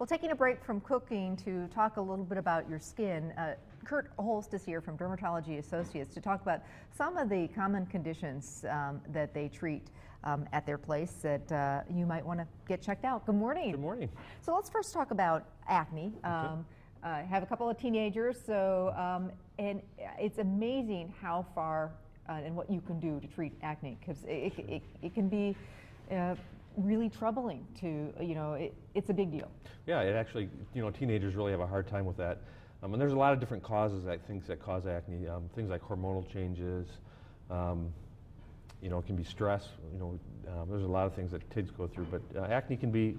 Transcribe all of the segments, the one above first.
Well, taking a break from cooking to talk a little bit about your skin, Kurt Holst is here from Dermatology Associates to talk about some of the common conditions that they treat at their place that you might want to get checked out. Good morning. Good morning. So let's first talk about acne. Okay. I have a couple of teenagers, so and it's amazing how far and what you can do to treat acne, because it can be really troubling to, it's a big deal. Yeah, it actually, teenagers really have a hard time with that. And there's a lot of different causes, things that cause acne, things like hormonal changes, it can be stress, there's a lot of things that kids go through, but acne can be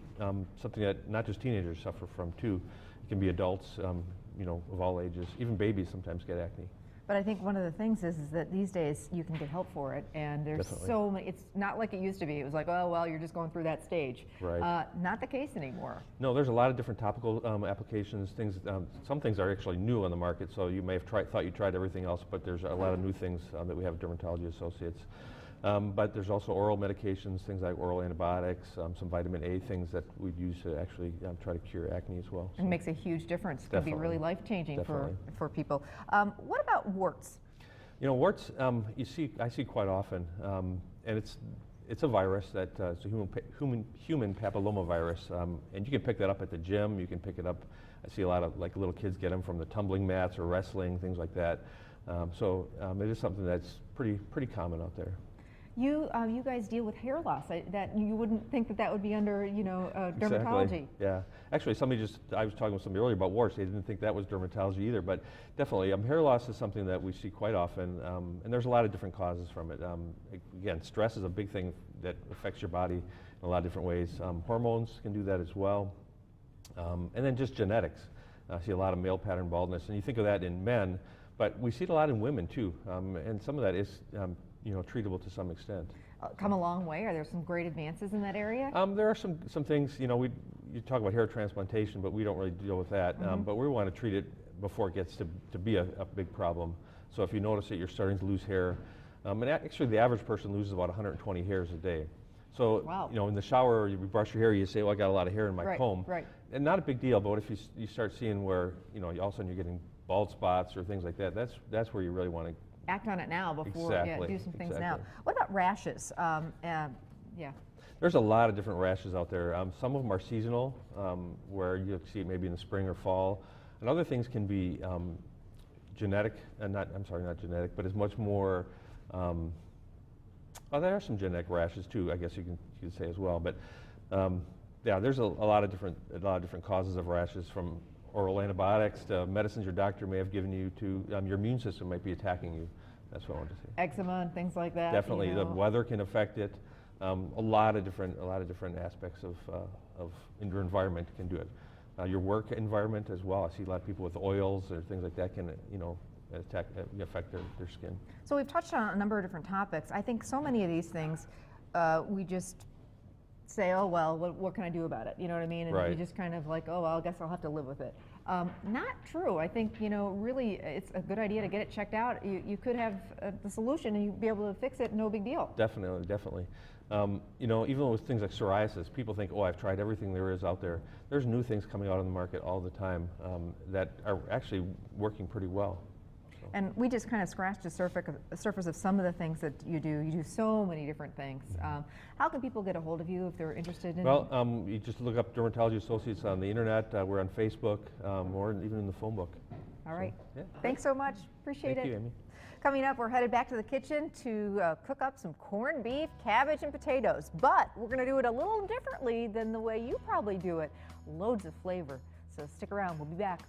something that not just teenagers suffer from too. It can be adults, of all ages, even babies sometimes get acne. But I think one of the things is that these days you can get help for it, and there's Definitely. so many. It's not like it used to be. It was like, oh well, you're just going through that stage. Right. Not the case anymore. No, there's a lot of different topical applications. Some things are actually new on the market, so you may have thought you tried everything else, but there's a lot of new things that we have at Dermatology Associates. But there's also oral medications, things like oral antibiotics, some vitamin A things that we've used to actually try to cure acne as well. It makes a huge difference. It can be really life-changing for people. What about warts? Warts, I see quite often, and it's a virus that it's a human papillomavirus, and you can pick that up at the gym. You can pick it up. I see a lot of little kids get them from the tumbling mats or wrestling, things like that. So it is something that's pretty common out there. You guys deal with hair loss. That you wouldn't think that would be under dermatology. Exactly. Yeah. Actually, I was talking with somebody earlier about warts. They didn't think that was dermatology either, but definitely hair loss is something that we see quite often, and there's a lot of different causes from it. Again, stress is a big thing that affects your body in a lot of different ways. Hormones can do that as well, and then just genetics. I see a lot of male pattern baldness, and you think of that in men, but we see it a lot in women too, and some of that is treatable to some extent. Come a long way. Are there some great advances in that area? There are some things, you talk about hair transplantation, but we don't really deal with that. But we want to treat it before it gets to be a big problem. So if you notice that you're starting to lose hair, and actually the average person loses about 120 hairs a day. So, wow. In the shower, you brush your hair, you say, well, I got a lot of hair in my comb. Right. And not a big deal, but if you start seeing where, all of a sudden you're getting bald spots or things like that, that's where you really want to act on it now before do some things now. What about rashes? Yeah. There's a lot of different rashes out there. Some of them are seasonal, where you see it maybe in the spring or fall, and other things can be genetic, and not genetic, but it's much more. There are some genetic rashes too, I guess you could say as well. But yeah, there's a lot of different causes of rashes, from oral antibiotics to medicines your doctor may have given you to your immune system might be attacking you. That's what I wanted to say. Eczema and things like that. Definitely, the weather can affect it. A lot of different aspects of your environment can do it. Your work environment as well. I see a lot of people with oils or things like that can affect their skin. So we've touched on a number of different topics. I think so many of these things we just say, oh well, what can I do about it? You know what I mean? And right. You just kind of like, oh well, I guess I'll have to live with it. Not true. I think really it's a good idea to get it checked out. You could have the solution and you'd be able to fix it, no big deal. Definitely. Even with things like psoriasis, people think, oh, I've tried everything there is out there. There's new things coming out on the market all the time that are actually working pretty well. And we just kind of scratched the surface of some of the things that you do. You do so many different things. How can people get a hold of you if they're interested in? Well, you just look up Dermatology Associates on the internet. We're on Facebook, or even in the phone book. All right. So, yeah. Thanks so much. Appreciate it. Thank you, Amy. Coming up, we're headed back to the kitchen to cook up some corned beef, cabbage, and potatoes. But we're going to do it a little differently than the way you probably do it. Loads of flavor. So stick around. We'll be back.